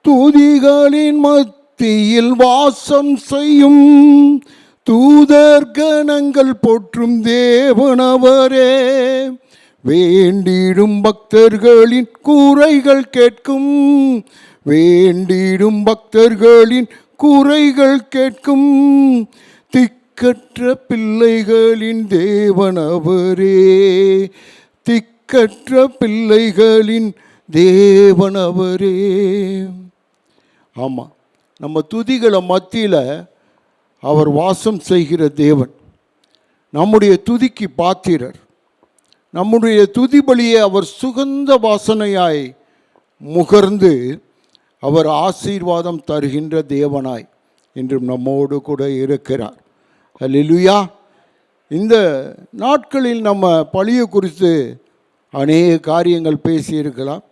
துதிகளின் மத்தியில் வாசம் செய்யும் தூதர் கணங்கள் போற்றும் தேவனவரே. வேண்டிடும் பக்தர்களின் குறைகள் கேட்கும், வேண்டிடும் பக்தர்களின் குறைகள் கேட்கும் திக்கற்ற பிள்ளைகளின் தேவனவரே, திக்கற்ற பிள்ளைகளின் தேவனவரே. ஆமாம், நம்ம துதிகளை மத்தியில் அவர் வாசம் செய்கிற தேவன், நம்முடைய துதிக்கு பாத்திரர். நம்முடைய துதி பலியை அவர் சுகந்த வாசனையாய் முகர்ந்து அவர் ஆசீர்வாதம் தருகின்ற தேவனாய் இன்றும் நம்மோடு கூட இருக்கிறார். அல்லேலூயா. இந்த நாட்களில் நம்ம பலியை குறித்து அநேக காரியங்கள் பேசியிருக்கலாம்.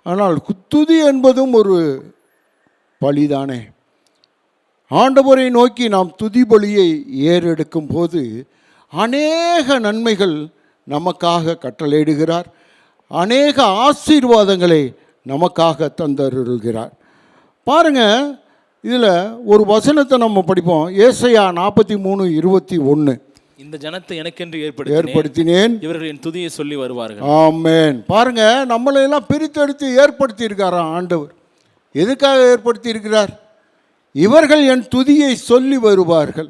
ஆனால் துதி என்பதும் ஒரு பலிதானே. ஆண்டவரை நோக்கி நாம் துதி பலியை ஏறெடுக்கும் போது அநேக நன்மைகள் நமக்காக கட்டளையிடுகிறார், அநேக ஆசீர்வாதங்களை நமக்காக தந்தருள்கிறார். பாருங்க, இதில் ஒரு வசனத்தை நம்ம படிப்போம். ஏசாயா 43:21. இந்த ஜனத்தை எனக்கென்று ஏற்படுத்தினேன், இவர்கள் என் துதியை சொல்லி வருவார்கள். ஆமென். பாருங்க, நம்மளையெல்லாம் பிரித்தெடுத்து ஏற்படுத்தி இருக்கிறாராம் ஆண்டவர். எதுக்காக ஏற்படுத்தி இருக்கிறார்? இவர்கள் என் துதியை சொல்லி வருவார்கள்.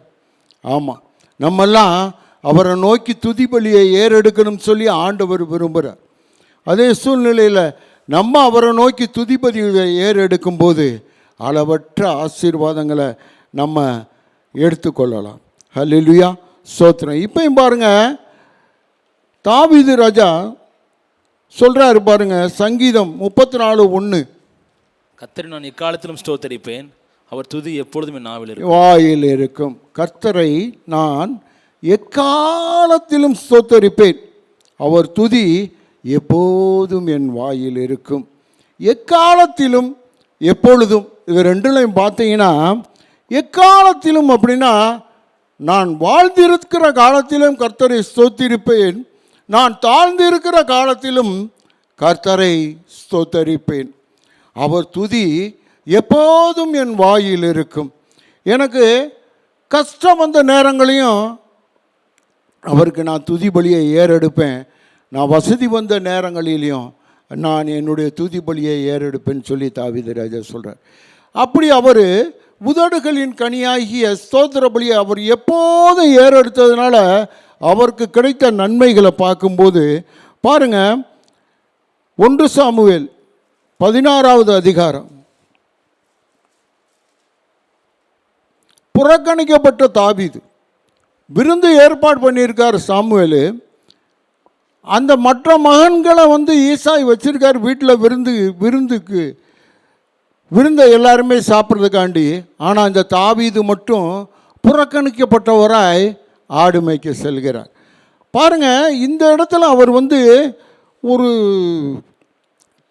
ஆமாம், நம்மெல்லாம் அவரை நோக்கி துதி பலியை ஏறெடுக்கணும்னு சொல்லி ஆண்டவர் விரும்புகிறார். அதே சூழ்நிலையில் நம்ம அவரை நோக்கி துதி பலியை ஏறெடுக்கும் போது அளவற்ற ஆசீர்வாதங்களை நம்ம எடுத்துக்கொள்ளலாம். ஹல்லேலூயா, ஸ்தோத்திரம். இப்பயும் பாருங்க, தாவீது ராஜா சொல்றாரு பாருங்க, சங்கீதம் 34:1. கர்த்தரை நான் எக்காலத்திலும் ஸ்தோத்தரிப்பேன், அவர் துதி எப்பொழுதும் என் நாவில் இருக்கும். வாயில் இருக்கும். கர்த்தரை நான் எக்காலத்திலும் ஸ்தோத்தரிப்பேன், அவர் துதி எப்போதும் என் வாயில் இருக்கும். எக்காலத்திலும் எப்பொழுதும், இது ரெண்டுலையும் பார்த்தீங்கன்னா, எக்காலத்திலும் அப்படின்னா நான் வாழ்ந்திருக்கிற காலத்திலும் கர்த்தரை ஸ்தோத்திரிப்பேன், நான் தாழ்ந்திருக்கிற காலத்திலும் கர்த்தரை ஸ்தோத்தரிப்பேன். அவர் துதி எப்போதும் என் வாயில் இருக்கும். எனக்கு கஷ்டம் வந்த நேரங்களையும் அவருக்கு நான் துதி பலியை ஏறெடுப்பேன், நான் வசதி வந்த நேரங்களிலையும் நான் என்னுடைய துதி பலியை ஏறெடுப்பேன்னு சொல்லி தாவீது ராஜா சொல்கிறார். அப்படி அவர் உதடுகளின் கனியாகிய ஸ்தோத்திர பலியை அவர் எப்போதும் ஏறெடுத்ததுனால அவருக்கு கிடைத்த நன்மைகளை பார்க்கும்போது பாருங்க, 1 சாமுவேல் 16வது அதிகாரம். புறக்கணிக்கப்பட்ட தாவீது விருந்து ஏற்பாடு பண்ணியிருக்கார் சாமுவேலு. அந்த மற்ற மகன்களை ஈசாய் வச்சிருக்கார் வீட்டில் விருந்தை எல்லாருமே சாப்பிட்றதுக்காண்டி. ஆனால் இந்த தாவீது மட்டும் புறக்கணிக்கப்பட்டவராய் ஆடு மேய்க்க செல்கிறார். பாருங்கள், இந்த இடத்துல அவர் ஒரு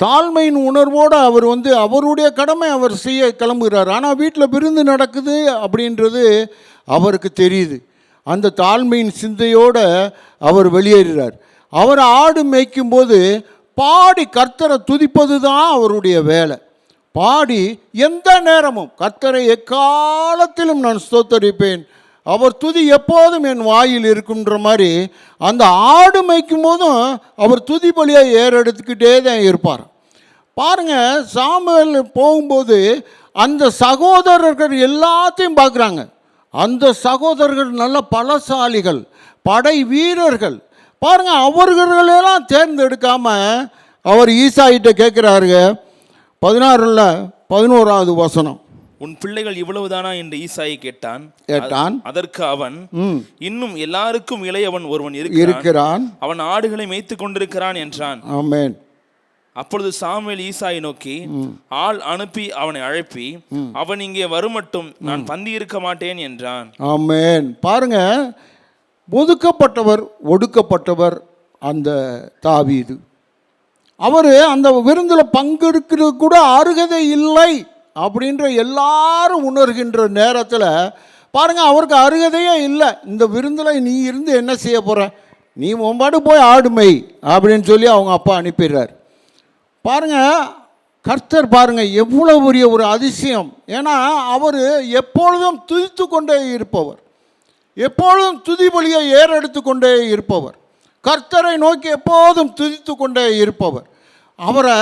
தாழ்மையின் உணர்வோடு அவர் அவருடைய கடமை அவர் செய்ய கிளம்புகிறார். ஆனால் வீட்டில் விருந்து நடக்குது அப்படின்றது அவருக்கு தெரியுது. அந்த தாழ்மையின் சிந்தையோடு அவர் வெளியேறுகிறார். அவர் ஆடு மேய்க்கும்போது பாடி கர்த்தரை துதிப்பது தான் அவருடைய வேலை. பாடி எந்த நேரமும் கர்த்தரை எக்காலத்திலும் நான் ஸ்தோத்தரிப்பேன், அவர் துதி எப்போதும் என் வாயில் இருக்குன்ற மாதிரி அந்த ஆடு மேய்க்கும் போதும் அவர் துதி பலியை ஏறெடுத்துக்கிட்டே தான் இருப்பார். பாருங்கள், சாமுவேல் போகும்போது அந்த சகோதரர்கள் எல்லாத்தையும் பார்க்குறாங்க. அந்த சகோதரர்கள் நல்ல பலசாலிகள், படை வீரர்கள். பாருங்கள், அவர்களெல்லாம் தேர்ந்தெடுக்காமல் அவர் ஈசாயிட்ட கேட்குறாருங்க. 16:11 வசனம். உன் பிள்ளைகள் இவ்வளவுதானா என்று ஈசாயை கேட்டான். அதற்கு அவன், இன்னும் எல்லாருக்கும் இளையவன் ஒருவன் இருக்கிறான், அவன் ஆடுகளை மேய்த்து கொண்டிருக்கிறான் என்றான். ஆமென். அப்பொழுது சாமுவேல் ஈசாயை நோக்கி, ஆள் அனுப்பி அவனை அழைப்பி, அவன் இங்கே வருமட்டும் நான் பந்தி இருக்க மாட்டேன் என்றான். ஆமென். பாருங்க, ஒதுக்கப்பட்டவர் ஒடுக்கப்பட்டவர் அந்த தாவீது. அவர் அந்த விருந்தில் பங்கெடுக்கிறது கூட அருகதை இல்லை அப்படின்ற எல்லாரும் உணர்கின்ற நேரத்தில் பாருங்கள், அவருக்கு அருகதையே இல்லை. இந்த விருந்தில் நீ இருந்து என்ன செய்ய போகிற, நீ உன்பாடு போய் ஆடுமை அப்படின்னு சொல்லி அவங்க அப்பா அனுப்பிடுறார். பாருங்கள், கர்த்தர் பாருங்க எவ்வளவு பெரிய ஒரு அதிசயம். ஏன்னா அவர் எப்பொழுதும் துதித்து கொண்டே இருப்பவர், எப்பொழுதும் துதி பலியை ஏறெடுத்து கொண்டே இருப்பவர், கர்த்தரை நோக்கி எப்போதும் துதித்து கொண்டே இருப்பவர். அவரை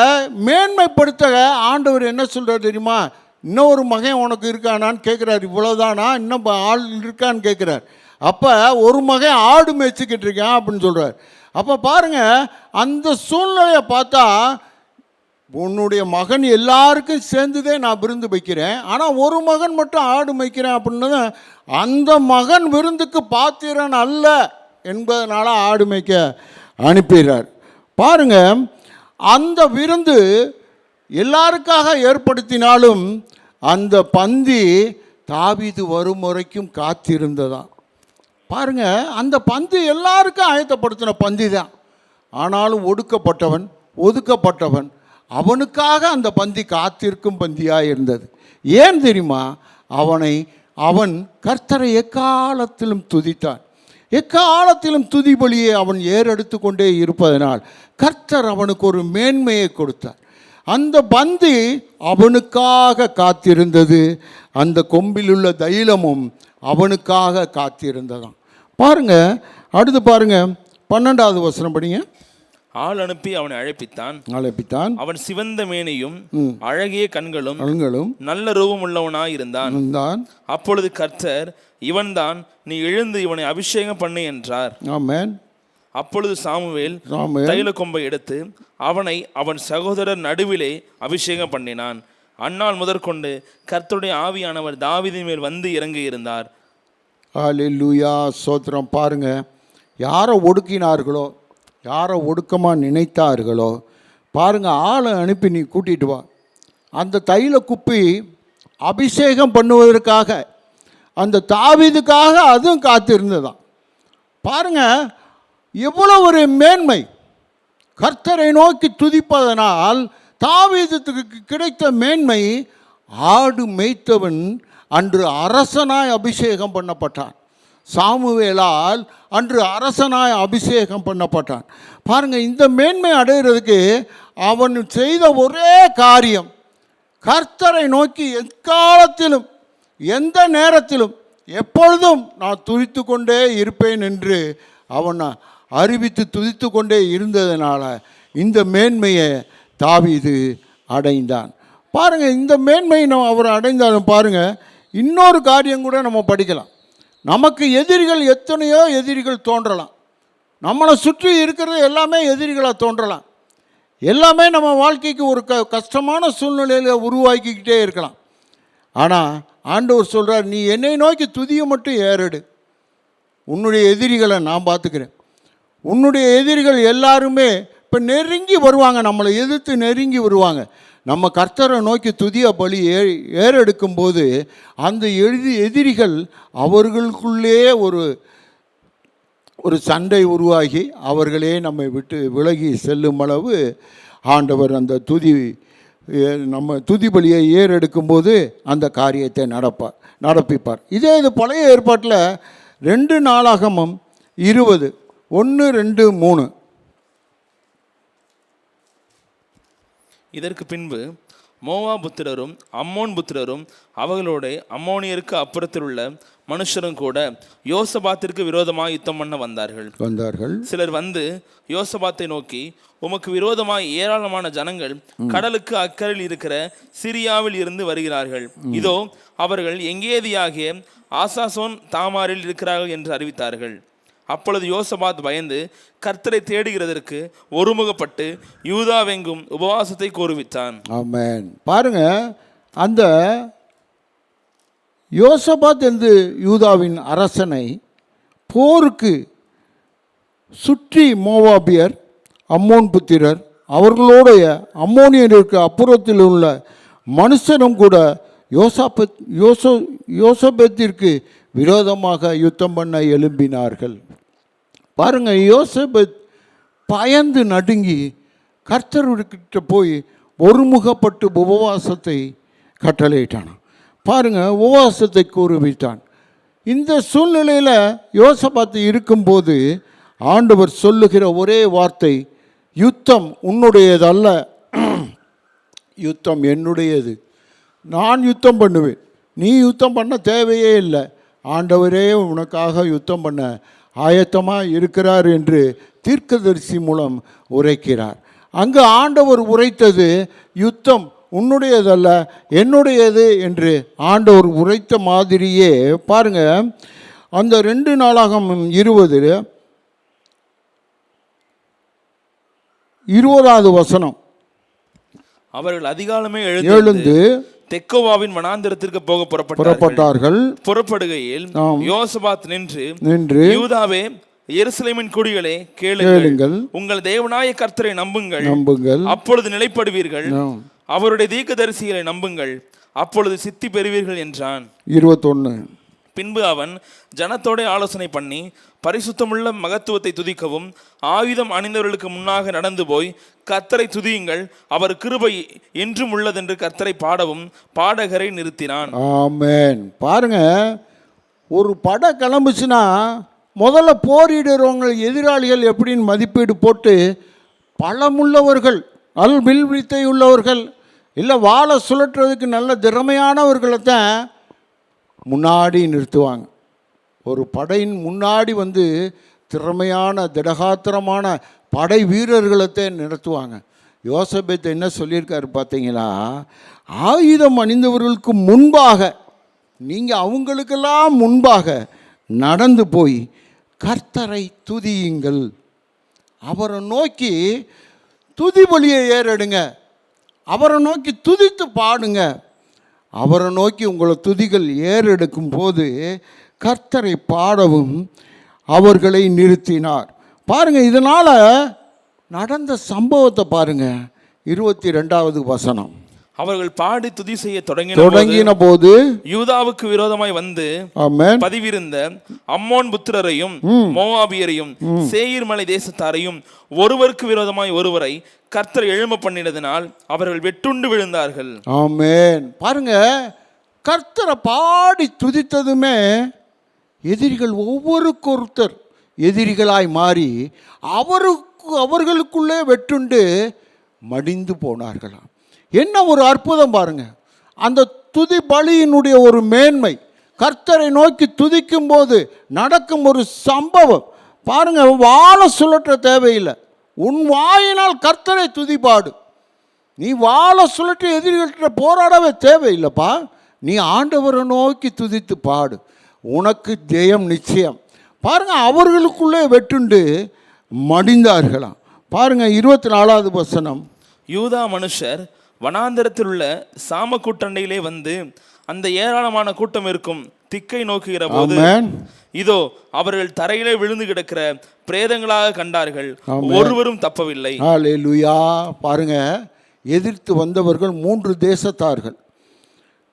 மேன்மைப்படுத்த ஆண்டவர் என்ன சொல்கிறார் தெரியுமா? இன்னொரு மகன் உனக்கு இருக்கானான்னு கேட்குறாரு. இவ்வளோதானா, இன்னும் ஆள் இருக்கான்னு கேட்குறார். அப்போ ஒரு மகன் ஆடு மேய்ச்சிக்கிட்டு இருக்கான் அப்படின்னு சொல்கிறார். அப்போ பாருங்கள், அந்த சூழ்நிலையை பார்த்தா உன்னுடைய மகன் எல்லாருக்கும் சேர்ந்துதே நான் விருந்து வைக்கிறேன், ஆனால் ஒரு மகன் மட்டும் ஆடு மேய்க்கிறேன் அப்படின்னு அந்த மகன் விருந்துக்கு பாத்திரன் அல்ல என்பதனால ஆடு மேய்க்க அனுப்பிடுறார். பாருங்க, அந்த விருந்து எல்லாருக்காக ஏற்படுத்தினாலும் அந்த பந்தி தாவீது வரும் வரைக்கும் காத்திருந்ததான். பாருங்க, அந்த பந்தி எல்லாருக்கும் ஆயத்தப்படுத்தின பந்தி தான். ஆனாலும் ஒடுக்கப்பட்டவன், ஒதுக்கப்பட்டவன், அவனுக்காக அந்த பந்தி காத்திருக்கும் பந்தியாக இருந்தது. ஏன் தெரியுமா? அவன் கர்த்தரை எக்காலத்திலும் துதித்தான். எக்காலத்திலும் துதி பலியை அவன் ஏறெடுத்து கொண்டே இருப்பதனால் கர்த்தர் அவனுக்கு ஒரு மேன்மையை கொடுத்தார். அந்த பந்தி அவனுக்காக காத்திருந்தது. அந்த கொம்பில் உள்ள தைலமும் அவனுக்காக காத்திருந்ததாம். பாருங்க, அடுத்து பாருங்க, 12வது வசனம் படிங்க. ஆள் அனுப்பி அவனை அழைப்பித்தான். அவன் சிவந்த மேனியும் அழகிய கண்களும் நல்ல ரூபம் உள்ளவனாய் இருந்தான். அப்பொழுது கர்த்தர், இவன்தான், நீ எழுந்து இவனை அபிஷேகம் பண்ணு என்றார். ஆமென். அப்பொழுது சாமுவேல் தைல கொம்பை எடுத்து அவனை அவன் சகோதரர் நடுவிலே அபிஷேகம் பண்ணினான். அந்நாள் முதற்கொண்டு கர்த்தருடைய ஆவியானவர் தாவீதின் மேல் வந்து இறங்கி இருந்தார். அல்லேலூயா, ஸ்தோத்திரம். பாருங்க, யாரை ஒடுக்கினார்களோ, யாரை ஒடுக்கமாக நினைத்தார்களோ, பாருங்க, ஆளை அனுப்பி நீ கூட்டிகிட்டு வா. அந்த தைல குப்பி அபிஷேகம் பண்ணுவதற்காக, அந்த தாவீதுக்காக அதுவும் காத்திருந்ததான். பாருங்க, எவ்வளோ ஒரு மேன்மை! கர்த்தரை நோக்கி துதிப்பதனால் தாவீதுக்கு கிடைத்த மேன்மை. ஆடு மேய்த்தவன் அன்று அரசனாய் அபிஷேகம் பண்ணப்பட்டான். சாமுவேலால் அன்று அரசனாய் அபிஷேகம் பண்ணப்பட்டான். பாருங்க, இந்த மேன்மை அடைகிறதுக்கு அவன் செய்த ஒரே காரியம், கர்த்தரை நோக்கி எக்காலத்திலும் எந்த நேரத்திலும் எப்பொழுதும் நான் துதித்து கொண்டே இருப்பேன் என்று அவன் அறிவித்து துதித்து கொண்டே இருந்ததனால இந்த மேன்மையை தாவீது அடைந்தான். பாருங்கள், இந்த மேன்மையை அவர் அடைந்தாலும் பாருங்கள், இன்னொரு காரியம் கூட நம்ம படிக்கலாம். நமக்கு எதிரிகள், எத்தனையோ எதிரிகள் தோன்றலாம். நம்மளை சுற்றி இருக்கிறது எல்லாமே எதிரிகளாக தோன்றலாம். எல்லாமே நம்ம வாழ்க்கைக்கு ஒரு கஷ்டமான சூழ்நிலையில் உருவாக்கிக்கிட்டே இருக்கலாம். ஆனால் ஆண்டவர் சொல்கிறார், நீ என்னை நோக்கி துதியை மட்டும் ஏறெடு, உன்னுடைய எதிரிகளை நான் பார்த்துக்கிறேன். உன்னுடைய எதிரிகள் எல்லாருமே இப்போ நெருங்கி வருவாங்க, நம்மளை எதிர்த்து நெருங்கி வருவாங்க. நம்ம கர்த்தரை நோக்கி துதிய பலி ஏறெடுக்கும்போது அந்த எதிரிகள் அவர்களுக்குள்ளே ஒரு சண்டை உருவாகி அவர்களே நம்மை விட்டு விலகி செல்லும் அளவு ஆண்டவர் அந்த நம்ம துதி பலியை ஏறெடுக்கும்போது அந்த காரியத்தை நடப்பிப்பார். இது பழைய ஏற்பாட்டில் 2 நாளாகமம் 20 1, 2, 3. இதற்கு பின்பு மோவா புத்திரரும் அம்மோன் புத்திரரும் அவர்களோட அம்மோனியருக்கு அப்புறத்தில் உள்ள மனுஷரும் கூட யோசபாத்திற்கு விரோதமாக யுத்தம் பண்ண வந்தார்கள். சிலர் வந்து யோசபாத்தை நோக்கி, உமக்கு விரோதமாய் ஏராளமான ஜனங்கள் கடலுக்கு அக்கறையில் இருக்கிற சிரியாவில் இருந்து வருகிறார்கள். இதோ அவர்கள் எங்கேதியாகிய ஆசாசோன் தாமாரில் இருக்கிறார்கள் என்று அறிவித்தார்கள். அப்பொழுது யோசபாத் பயந்து கர்த்தரை தேடுகிறதற்கு ஒருமுகப்பட்டு யூதாவெங்கும் உபவாசத்தை கோருவித்தான். ஆமென். பாருங்க, அந்த யோசபாத் என்று யூதாவின் அரசனை போருக்கு சுற்றி மோவாபியர், அம்மோன் புத்திரர், அவர்களுடைய அம்மோனியருக்கு அப்புறத்தில் உள்ள மனுஷரும் கூட யோசபத்திற்கு விரோதமாக யுத்தம் பண்ண எழும்பினார்கள். பாருங்க, யோசபத் பயந்து நடுங்கி கர்த்தர்கிட்ட போய் ஒருமுகப்பட்டு உபவாசத்தை கட்டளையிட்டான். பாருங்க, உபவாசத்தை கூறுவித்தான். இந்த சூழ்நிலையில் யோசபாத் இருக்கும்போது ஆண்டவர் சொல்லுகிற ஒரே வார்த்தை, யுத்தம் உன்னுடையதல்ல, யுத்தம் என்னுடையது, நான் யுத்தம் பண்ணுவேன், நீ யுத்தம் பண்ண தேவையே இல்லை, ஆண்டவரே உனக்காக யுத்தம் பண்ண ஆயத்தமாக இருக்கிறார் என்று தீர்க்கதரிசி மூலம் உரைக்கிறார். அங்கு ஆண்டவர் உரைத்தது யுத்தம் உன்னுடையதல்ல என்னுடையது என்று ஆண்டவர் உரைத்த மாதிரியே பாருங்க. அந்த 2 நாளாகமம் 20வது வசனம். அவர்கள் அதிகாலமே எழுந்து தெக்கோவாவின் வனாந்திரத்திற்கு போக புறப்பட்டார்கள். புறப்படுகையில் யோசபாத் நின்று யூதாவே எருசலேமின் குடிகளே கேளுங்கள், உங்கள் தேவனாய கர்த்தரை நம்புங்கள், அப்பொழுது நிலைப்படுவீர்கள், அவருடைய தீர்க்கதரிசிகளை நம்புங்கள், அப்பொழுது சித்தி பெறுவீர்கள் என்றான். 21. பின்பு அவன் ஜனத்தோட ஆலோசனை பண்ணி பரிசுத்தமுள்ள மகத்துவத்தை துதிக்கவும் ஆயுதம் அணிந்தவர்களுக்கு முன்னாக நடந்து போய் கர்த்தரை துதியுங்கள், அவர் கிருபை என்றும் உள்ளதென்று கர்த்தரை பாடவும் பாடகரை நிறுத்தினான். ஆமென். பாருங்க, ஒரு படை கிளம்புச்சுன்னா முதல்ல போரிடுறவங்க எதிராளிகள் எப்படின்னு மதிப்பீடு போட்டு பலமுள்ளவர்கள், வில் வித்தை உள்ளவர்கள், இல்லை வாழை சுழற்றுறதுக்கு நல்ல திறமையானவர்களை தான் முன்னாடி நிறுத்துவாங்க. ஒரு படையின் முன்னாடி திறமையான திடகாத்திரமான படை வீரர்களைத்தான் நிறுத்துவாங்க. யோசபேத் என்ன சொல்லியிருக்காரு பார்த்தீங்களா? ஆயுதம் அணிந்தவர்களுக்கு முன்பாக, நீங்கள் அவங்களுக்கெல்லாம் முன்பாக நடந்து போய் கர்த்தரை துதியுங்கள், அவரை நோக்கி துதிபலியை ஏறெடுங்க, அவரை நோக்கி துதித்து பாடுங்க. அவரை நோக்கி உங்களை துதிகள் ஏறெடுக்கும் போது கர்த்தரை பாடவும் அவர்களை நிறுத்தினார். பாருங்க, இதனால் நடந்த சம்பவத்தை பாருங்க. 22வது வசனம். அவர்கள் பாடி துதி செய்ய தொடங்கின போது யூதாவுக்கு விரோதமாய் வந்து பதிவிருந்த அம்மோன் புத்திரரையும் மோவாபியரையும் சேயீர் மலை தேசத்தாரையும் ஒருவருக்கு விரோதமாய் ஒருவரை கர்த்தர் எழும்ப பண்ணினதினால் அவர்கள் வெட்டுண்டு விழுந்தார்கள். ஆமென். பாருங்க, கர்த்தரை பாடி துதித்ததுமே எதிரிகள் ஒவ்வொருக்கொருத்தர் எதிரிகளாய் மாறி அவர்களுக்குள்ளே வெட்டுண்டு மடிந்து போனார்களாம். என்ன ஒரு அற்புதம் பாருங்க! அந்த துதி பலியினுடைய ஒரு மேன்மை, கர்த்தரை நோக்கி துதிக்கும் போது நடக்கும் ஒரு சம்பவம் பாருங்க. வாழை சுழற்ற தேவையில்லை, உன் வாயினால் கர்த்தரை துதிப்பாடு. நீ வாழை சுழற்றி எதிரிகள்கிட்ட போராடவே தேவையில்லைப்பா, நீ ஆண்டவரை நோக்கி துதித்து பாடு, உனக்கு ஜெயம் நிச்சயம். பாருங்க, அவர்களுக்குள்ளே வெட்டுண்டு மடிந்தார்களாம். பாருங்க 24வது வசனம். யூதா மனுஷர் வனாந்தரத்தில் உள்ள சாம கூட்டண்டையிலே வந்து அந்த ஏராளமான கூட்டம் இருக்கும் திக்கை நோக்குகிற போது இதோ அவர்கள் தரையிலே விழுந்து கிடக்கிற பிரேதங்களாக கண்டார்கள், ஒருவரும் தப்பவில்லை. ஹல்லேலூயா. பாருங்க, எதிர்த்து வந்தவர்கள் 3 தேசத்தார்கள்.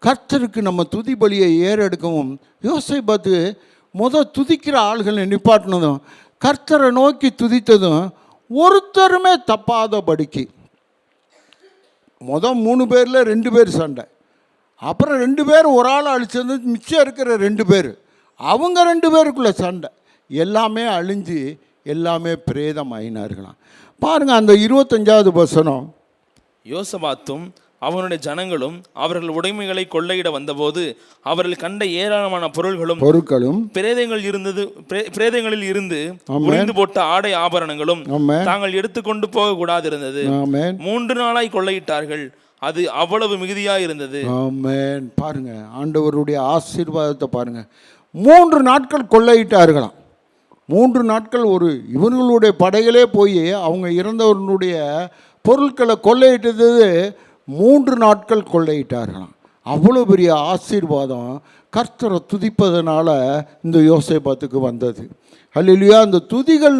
கர்த்தருக்கு நம்ம துதி பலியை ஏறெடுக்கவும் யோசேபாத்து துதிக்கிற ஆள்களை நிப்பாட்டினதும் கர்த்தரை நோக்கி துதித்ததும் ஒருத்தருமே தப்பாதபடிக்கு 3 பேரில் 2 பேர் சண்டை, அப்புறம் 2 பேர் ஒரு ஆள் அழிச்சது, மிச்சம் இருக்கிற 2 பேர் அவங்க 2 பேருக்குள்ள சண்டை, எல்லாமே அழிஞ்சு எல்லாமே பிரேதம் ஆயினார்களாம். பாருங்கள் அந்த 25வது வசனம். யோசபாத்தும் அவனுடைய ஜனங்களும் அவர்கள் உடைமைகளை கொள்ளையிட வந்தபோது அவர்கள் கண்ட ஏராளமான பொருட்களும் பிரேதங்களில் இருந்து உரிந்து போட்ட ஆடை ஆபரணங்களும் தாங்கள் எடுத்துக்கொண்டு போக கூடாது இருந்தது. 3 நாளாய் கொள்ளையிட்டார்கள், அது அவ்வளவு மிகுதியா இருந்தது. ஆமென். பாருங்க ஆண்டவருடைய ஆசீர்வாதத்தை பாருங்க. 3 நாட்கள் கொள்ளையிட்டார்களாம். 3 நாட்கள் இவர்களுடைய படைகளே போய் அவங்க இறந்தவர்களுடைய பொருட்களை கொள்ளையிட்டது 3 நாட்கள் கொள்ளையிட்டார்களாம். அவ்வளோ பெரிய ஆசீர்வாதம் கர்த்தரை துதிப்பதனால இந்த யோசேபாத்துக்கு வந்தது. ஹல்லேலூயா. அந்த துதிகள்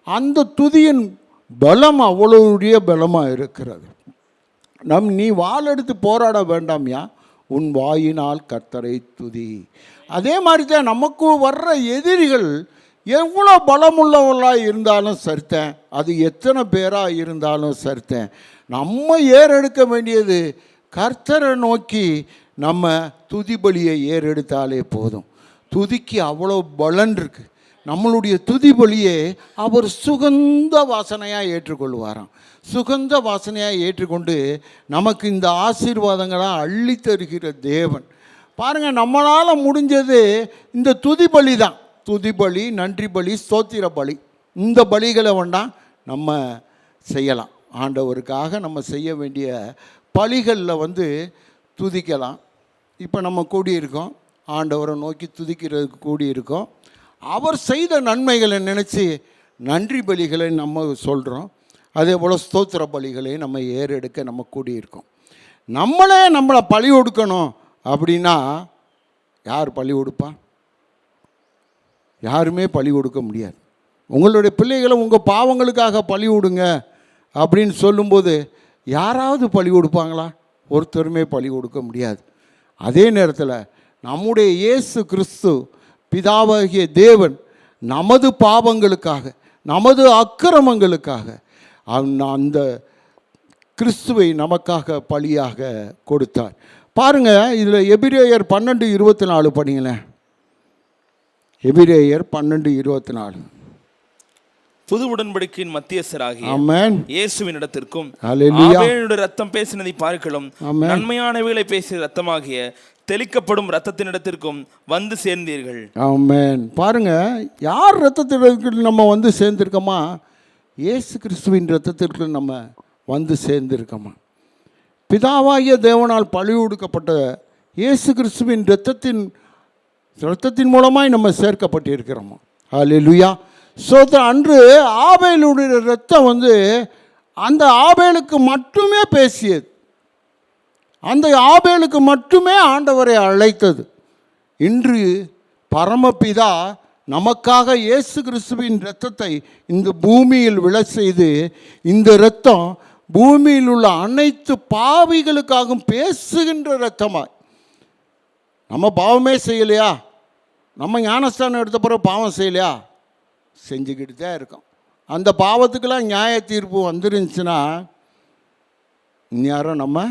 அந்த துதியின் பலம் அவ்வளோடைய பலமாக இருக்கிறது. நீ வாள் எடுத்து போராட வேண்டாம்யா, உன் வாயினால் கர்த்தரை துதி. அதே மாதிரி தான் நமக்கு வர்ற எதிரிகள் எவ்வளோ பலமுள்ளவர்களாக இருந்தாலும் சரித்தேன், அது எத்தனை பேராக இருந்தாலும் சரித்தேன், நம்ம ஏறெடுக்க வேண்டியது கர்த்தரை நோக்கி நம்ம துதி பலியை ஏறெடுத்தாலே போதும். துதிக்கு அவ்வளோ பலன் இருக்குது. நம்மளுடைய துதி பலியை அவர் சுகந்த வாசனையாக ஏற்றுக்கொள்வாராம். சுகந்த வாசனையாக ஏற்றுக்கொண்டு நமக்கு இந்த ஆசீர்வாதங்களாக அள்ளி தருகிற தேவன். பாருங்கள், நம்மளால் முடிஞ்சது இந்த துதி பலி தான். துதி பலி, நன்றி பலி, ஸ்தோத்திர பலி, இந்த பலிகளை வேண்டாம் நம்ம செய்யலாம். ஆண்டவருக்காக நம்ம செய்ய வேண்டிய பலிகளில் துதிக்கலாம். இப்போ நம்ம கூடியிருக்கோம், ஆண்டவரை நோக்கி துதிக்கிறதுக்கு கூடியிருக்கோம். அவர் செய்த நன்மைகளை நினச்சி நன்றி பலிகளை நம்ம சொல்கிறோம். அதே போல் ஸ்தோத்திர பலிகளை நம்ம ஏறெடுக்க நம்ம கூடியிருக்கோம். நம்மளை பலி கொடுக்கணும் அப்படின்னா யார் பலி கொடுப்பா? யாருமே பலி கொடுக்க முடியாது. உங்களுடைய பிள்ளைகளை உங்கள் பாவங்களுக்காக பலி விடுங்க அப்படின்னு சொல்லும்போது யாராவது பலி கொடுப்பாங்களா? ஒருத்தருமே பலி கொடுக்க முடியாது. அதே நேரத்தில் நம்முடைய இயேசு கிறிஸ்து பிதாவாகிய தேவன் நமது பாவங்களுக்காக, நமது அக்கிரமங்களுக்காக அந்த கிறிஸ்துவை நமக்காக பலியாக கொடுத்தார். பாருங்கள், இதில் எபிரேயர் 12:24 படிங்களேன். எபிரேயர் 12:24. புது உடன்படிக்கையின் மத்தியஸ்தராகிய ஆமென் இயேசுவின் இடத்திற்கும் ஹல்லேலூயா ஆபேலுடைய ரத்தம் பேசினதை பார்க்கலாம் நன்மையானவைகளை பேசிய ரத்தமாகிய தெளிக்கப்படும் ரத்தத்தினிடத்திற்கும் வந்து சேர்ந்தீர்கள். ஆமென். பாருங்க, யார் ரத்தத்திற்கு நம்ம சேர்ந்திருக்கோமா? இயேசு கிறிஸ்துவின் ரத்தத்திற்கு நம்ம சேர்ந்திருக்கோமா? பிதாவாகிய தேவனால் பழி கொடுக்கப்பட்ட இயேசு கிறிஸ்துவின் ரத்தத்தின் மூலமாய் நம்ம சேர்க்கப்பட்டிருக்கிறோமா? ஹல்லேலூயா. அன்று ஆபேலுடைய ரத்தம் அந்த ஆபேலுக்கு மட்டுமே பேசியது. அந்த ஆபேலுக்கு மட்டுமே ஆண்டவரை அழைத்தது. இன்று பரமபிதா நமக்காக இயேசு கிறிஸ்துவின் இரத்தத்தை இந்த பூமியில் விழ செய்து, இந்த இரத்தம் பூமியில் உள்ள அனைத்து பாவிகளுக்காகவும் பேசுகின்ற இரத்தமாய். நம்ம பாவமே செய்யலையா? நம்ம ஞானஸ்தானம் எடுத்த பிறகு பாவம் செய்யலையா? செஞ்சுக்கிட்டு தான் இருக்கோம். அந்த பாவத்துக்கெல்லாம் நியாய தீர்ப்பு வந்துருந்துச்சுன்னா இந்நேரம் நம்ம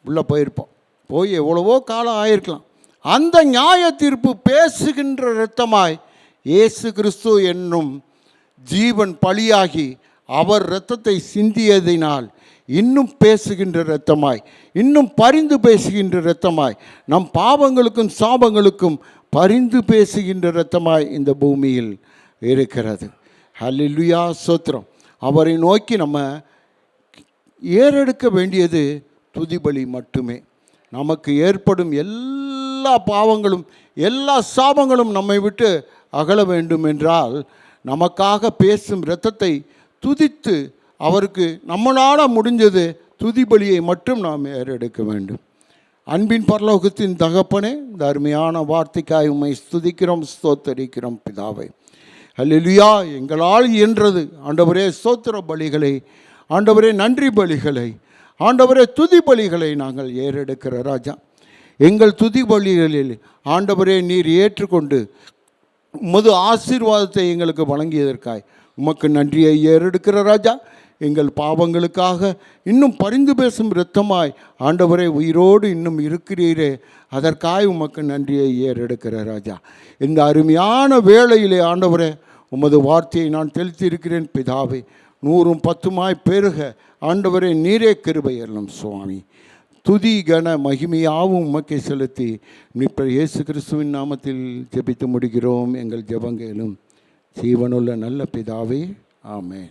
உள்ளே போயிருப்போம். போய் எவ்வளவோ காலம் ஆயிருக்கலாம். அந்த நியாய தீர்ப்பு பேசுகின்ற இரத்தமாய் இயேசு கிறிஸ்து என்னும் ஜீவன் பலியாகி அவர் இரத்தத்தை சிந்தியதினால் இன்னும் பேசுகின்ற இரத்தமாய், இன்னும் பரிந்து பேசுகின்ற இரத்தமாய், நம் பாவங்களுக்கும் சாபங்களுக்கும் பரிந்து பேசுகின்ற இரத்தமாய் இந்த பூமியில் இருக்கிறது. ஹல்லேலூயா, ஸ்தோத்திரம். அவரை நோக்கி நம்ம ஏறெடுக்க வேண்டியது துதிபலி மட்டுமே. நமக்கு ஏற்படும் எல்லா பாவங்களும் எல்லா சாபங்களும் நம்மை விட்டு அகல வேண்டும் என்றால் நமக்காக பேசும் இரத்தத்தை துதித்து அவருக்கு நம்மளால் முடிஞ்சது துதிபலியை மட்டும் நாம் ஏறெடுக்க வேண்டும். அன்பின் பரலோகத்தின் தகப்பனே, இந்த அருமையான வார்த்தைக்காய் உம்மை ஸ்துதிக்கிறோம், ஸ்தோத்தரிக்கிறோம் பிதாவை. ஹல்லேலூயா. எங்களால் இயன்றது ஆண்டவரே ஸ்தோத்திர பலிகளை, ஆண்டவரே நன்றி பலிகளை, ஆண்டவரே துதி பலிகளை நாங்கள் ஏறெடுக்கிற ராஜா. எங்கள் துதி பலிகளில் ஆண்டவரே நீர் ஏற்றுக்கொண்டு உமது ஆசீர்வாதத்தை எங்களுக்கு வழங்கியதற்காய் உமக்கு நன்றியை ஏறெடுக்கிற ராஜா. எங்கள் பாவங்களுக்காக இன்னும் பரிந்து பேசும் இரத்தமாய் ஆண்டவரே உயிரோடு இன்னும் இருக்கிறீரே, அதற்காய் உமக்கு நன்றியை ஏறெடுக்கிற ராஜா. இந்த அருமையான வேளையிலே ஆண்டவரே உமது வார்த்தையை நான் தெளித்திருக்கிறேன் பிதாவே. 100 10 பெருக ஆண்டவரே நீரே கிருபை அருளும் சுவாமி. துதி கன மகிமையாவும் உமக்கை செலுத்தி மீட்பர் இயேசு கிறிஸ்துவின் நாமத்தில் ஜெபித்து முடிக்கிறோம் எங்கள் ஜெபங்களும். ஜீவனுள்ள நல்ல பிதாவே, ஆமென்.